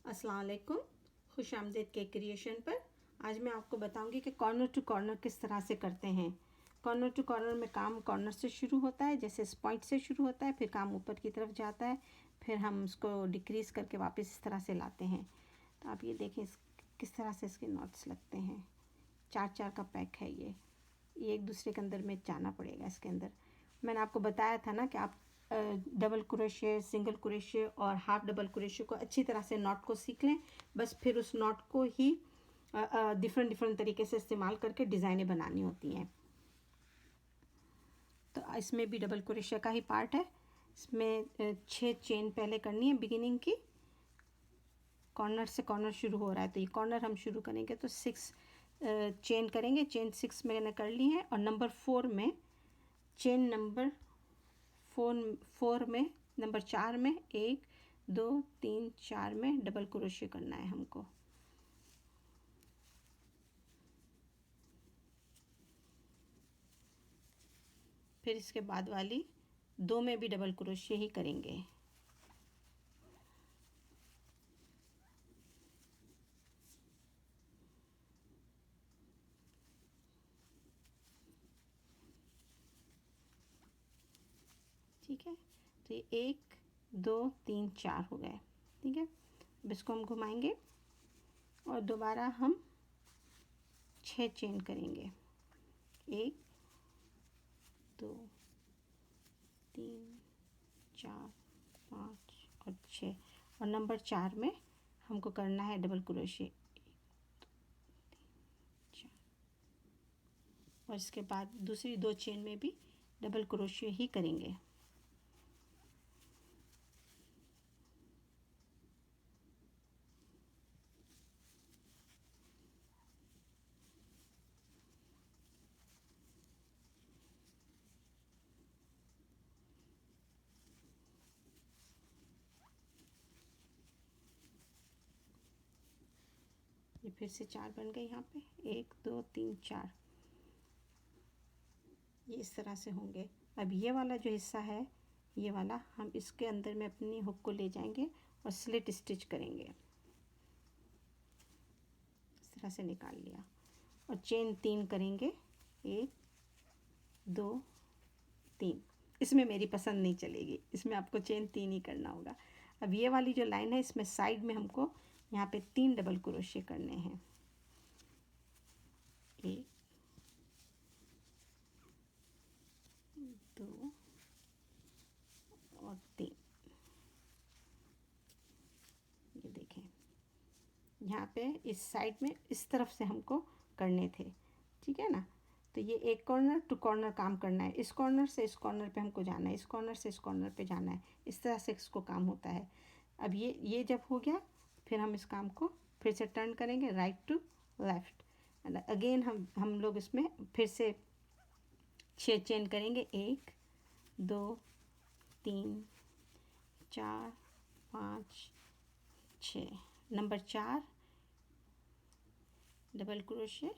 अस्सलाम वालेकुम, खुश आमदीद के क्रिएशन पर। आज मैं आपको बताऊंगी कि कॉर्नर टू कॉर्नर किस तरह से करते हैं। कॉर्नर टू कॉर्नर में काम कॉर्नर से शुरू होता है, जैसे इस पॉइंट से शुरू होता है, फिर काम ऊपर की तरफ जाता है, फिर हम उसको डिक्रीज़ करके वापस इस तरह से लाते हैं। तो आप ये देखें किस तरह से इसके नॉट्स लगते हैं। 4-4 का पैक है ये एक दूसरे के अंदर में जाना पड़ेगा। इसके अंदर मैंने आपको बताया था ना कि आप डबल क्रोशे, सिंगल क्रोशे और हाफ डबल क्रोशे को अच्छी तरह से नॉट को सीख लें। बस फिर उस नॉट को ही डिफरेंट तरीके से इस्तेमाल करके डिज़ाइनें बनानी होती हैं। तो इसमें भी डबल क्रोशे का ही पार्ट है। इसमें 6 चेन पहले करनी है बिगिनिंग की। कॉर्नर से कॉर्नर शुरू हो रहा है तो ये कॉर्नर हम शुरू करेंगे तो 6 चेन करेंगे। चेन 6 मैंने कर ली है और नंबर 4 में चेन नंबर 4 में नंबर 4 में 1 2 3 4 में डबल क्रोशे करना है हमको। फिर इसके बाद वाली 2 में भी डबल क्रोशे ही करेंगे। ठीक है, तो ये 1 2 3 4 हो गए। ठीक है, अब इसको हम घुमाएंगे और दोबारा हम 6 चेन करेंगे। 1 2 3 4 5 और 6 और नंबर 4 में हमको करना है डबल क्रोशे। और इसके बाद दूसरी 2 चेन में भी डबल क्रोशे ही करेंगे। ये फिर से 4 बन गए। यहाँ पे 1 2 3 4 ये इस तरह से होंगे। अब ये वाला जो हिस्सा है, ये वाला हम इसके अंदर में अपनी हुक को ले जाएंगे और स्लिट स्टिच करेंगे। इस तरह से निकाल लिया और चेन 3 करेंगे। 1 2 3। इसमें मेरी पसंद नहीं चलेगी, इसमें आपको चेन 3 ही करना होगा। अब ये वाली जो लाइन है, इसमें साइड में हमको यहाँ पे 3 डबल क्रोशे करने हैं। 1 2 और 3। ये देखें, यहाँ पे इस साइड में इस तरफ से हमको करने थे। ठीक है ना, तो ये एक कॉर्नर टू कॉर्नर काम करना है। इस कॉर्नर से इस कॉर्नर पे हमको जाना है, इस कॉर्नर से इस कॉर्नर पे जाना है। इस तरह से इसको काम होता है। अब ये जब हो गया, फिर हम इस काम को फिर से टर्न करेंगे right to left and again हम लोग इसमें फिर से 6 चेन करेंगे। 1 2 3 4 5 6। नंबर 4 डबल क्रोशे,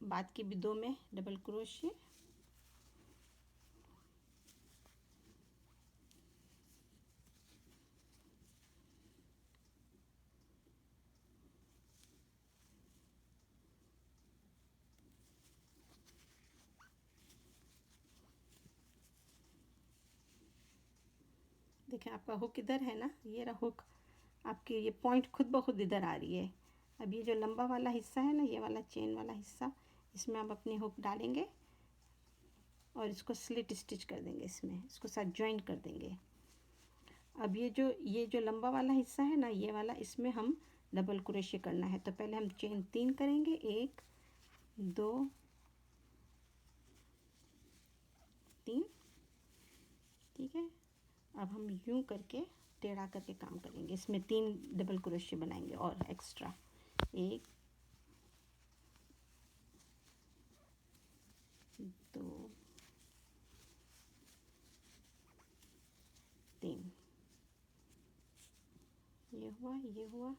बाद की भी 2 में डबल क्रोशे, देखें आपका हुक इधर है ना, ये रहा हुक। आपकी ये पॉइंट खुद ब खुद इधर आ रही है। अब ये जो लंबा वाला हिस्सा है ना, ये वाला चेन वाला हिस्सा, इसमें आप अपनी हुक डालेंगे और इसको स्लिट स्टिच कर देंगे। इसमें इसको साथ ज्वाइन कर देंगे। अब ये जो लंबा वाला हिस्सा है ना, ये वाला, इसमें हम डबल क्रोशे करना है। तो पहले हम चेन 3 करेंगे। 1 2 3। ठीक है, अब हम यूं करके टेढ़ा करके काम करेंगे। इसमें 3 डबल क्रोशे बनाएंगे और एक्स्ट्रा। 1 2 3। ये हुआ।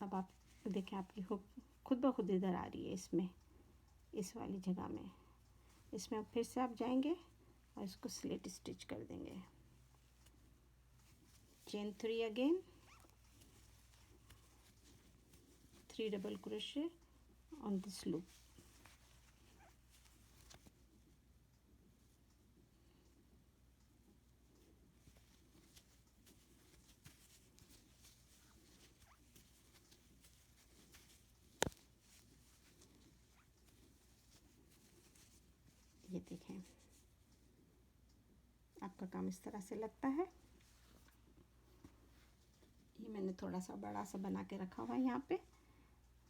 अब आप देखें, आपकी हुक खुद ब खुद इधर आ रही है। इसमें इस वाली जगह में इसमें फिर से आप जाएंगे और इसको स्लिट स्टिच कर देंगे। Chain 3 again, 3 double crochet on this loop. ये देखें, आपका काम इस तरह से लगता है। ये मैंने थोड़ा सा बड़ा सा बना के रखा हुआ है यहाँ पे,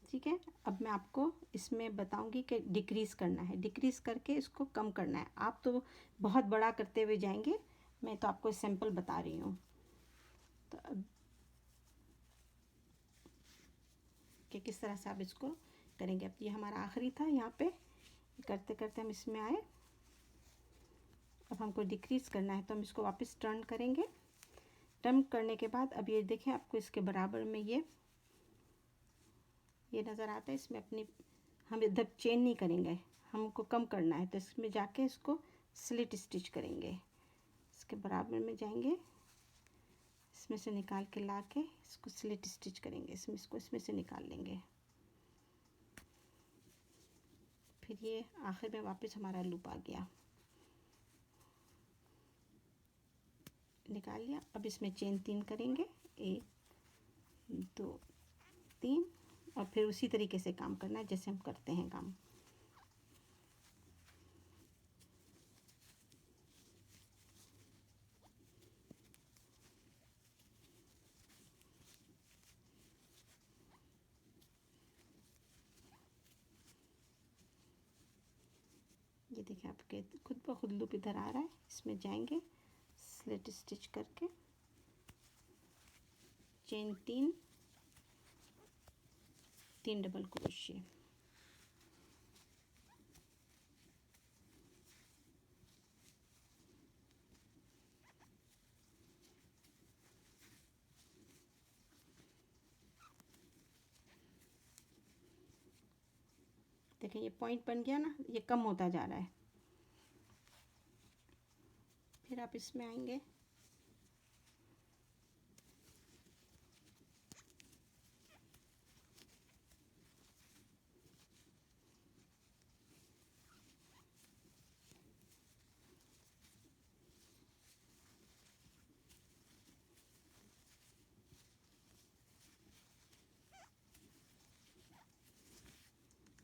ठीक है। अब मैं आपको इसमें बताऊंगी कि डिक्रीज़ करना है, डिक्रीज़ करके इसको कम करना है। आप तो बहुत बड़ा करते हुए जाएंगे, मैं तो आपको सैंपल बता रही हूँ। तो अब कि किस तरह से आप इसको करेंगे। अब ये हमारा आखिरी था, यहाँ पे करते करते हम इसमें आए। अब हमको डिक्रीज़ करना है, तो हम इसको वापस टर्न करेंगे। टर्न करने के बाद अब ये देखें, आपको इसके बराबर में ये नज़र आता है। इसमें अपनी हम इधर चेन नहीं करेंगे, हमको कम करना है, तो इसमें जाके इसको स्लिट स्टिच करेंगे। इसके बराबर में जाएंगे, इसमें से निकाल के ला के इसको स्लिट स्टिच करेंगे। इसमें से निकाल लेंगे। फिर ये आखिर में वापस हमारा लूप आ गया, निकाल लिया। अब इसमें चेन 3 करेंगे, 1 2 3, और फिर उसी तरीके से काम करना है जैसे हम करते हैं काम। ये देखिए, आपके खुद ब खुद लूप इधर आ रहा है। इसमें जाएंगे, स्लिट स्टिच करके चेन 3 डबल क्रोशिया। देखिए ये पॉइंट बन गया ना, ये कम होता जा रहा है। फिर आप इसमें आएंगे,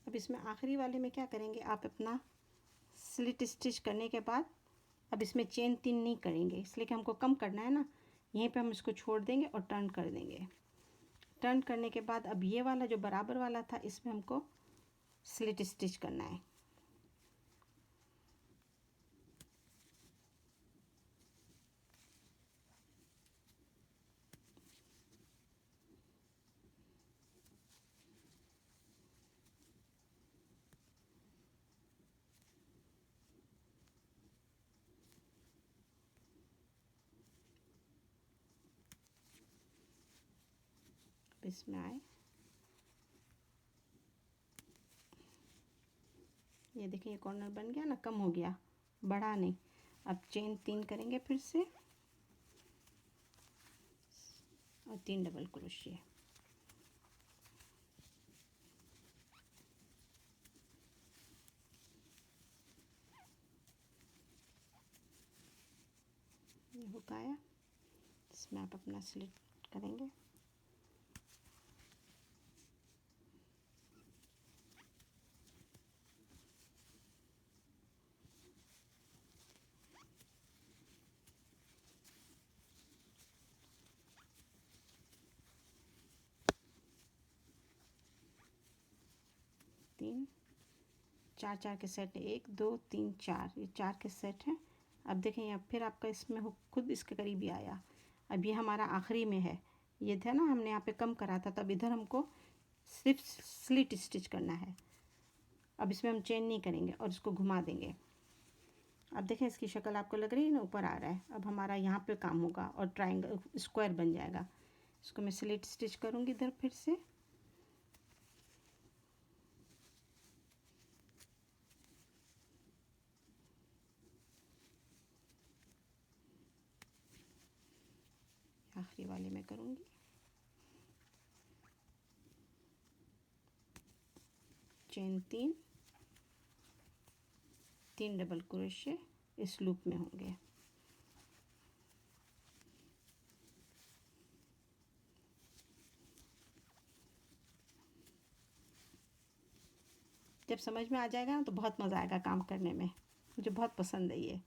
अब इसमें आखिरी वाले में क्या करेंगे, आप अपना स्लिट स्टिच करने के बाद अब इसमें चेन 3 नहीं करेंगे, इसलिए कि हमको कम करना है ना। यहीं पे हम इसको छोड़ देंगे और टर्न कर देंगे। टर्न करने के बाद अब ये वाला जो बराबर वाला था, इसमें हमको स्लिट स्टिच करना है। इसमें आए, ये देखिए ये कॉर्नर बन गया ना, कम हो गया, बढ़ा नहीं। अब चेन 3 करेंगे फिर से, और 3 डबल क्रोशिया। ये हुक आया, इसमें आप अपना स्लिट करेंगे। तीन, चार चार के सेट, 1 2 3 4, ये 4 के सेट हैं। अब देखें यहाँ फिर आपका इसमें हुक खुद इसके करीब ही आया। अब ये हमारा आखिरी में है, ये था ना हमने यहाँ पे कम करा था, तब इधर हमको सिर्फ स्लिट स्टिच करना है। अब इसमें हम चेन नहीं करेंगे और इसको घुमा देंगे। अब देखें इसकी शक्ल आपको लग रही है ना, ऊपर आ रहा है। अब हमारा यहाँ पे काम होगा और ट्रायंगल स्क्वायर बन जाएगा। इसको मैं स्लिट स्टिच करूँगी इधर फिर से। आखिरी वाले में करूँगी। चेन 3 डबल क्रोशे इस लूप में होंगे। जब समझ में आ जाएगा तो बहुत मज़ा आएगा काम करने में। मुझे बहुत पसंद है ये।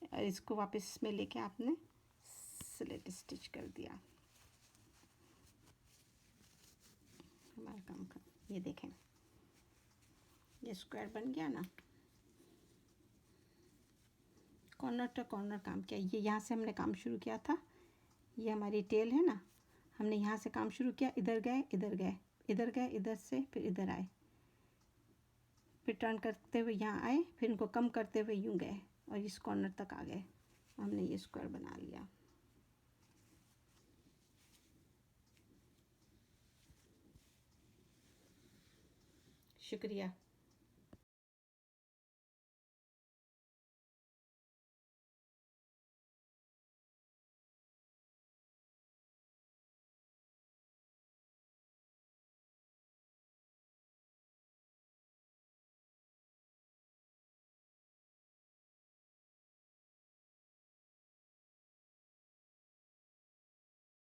और इसको वापस इसमें लेके आपने स्लिट स्टिच कर दिया। हमारा काम का ये देखें, ये स्क्वायर बन गया ना। कॉर्नर टू कॉर्नर काम किया। ये यहाँ से हमने काम शुरू किया था, ये हमारी टेल है ना। हमने यहाँ से काम शुरू किया, इधर गए, इधर गए, इधर गए, इधर से फिर इधर आए, फिर टर्न करते हुए यहाँ आए, फिर इनको कम करते हुए यूँ गए और इस कॉर्नर तक आ गए। हमने ये स्क्वायर बना लिया। शुक्रिया।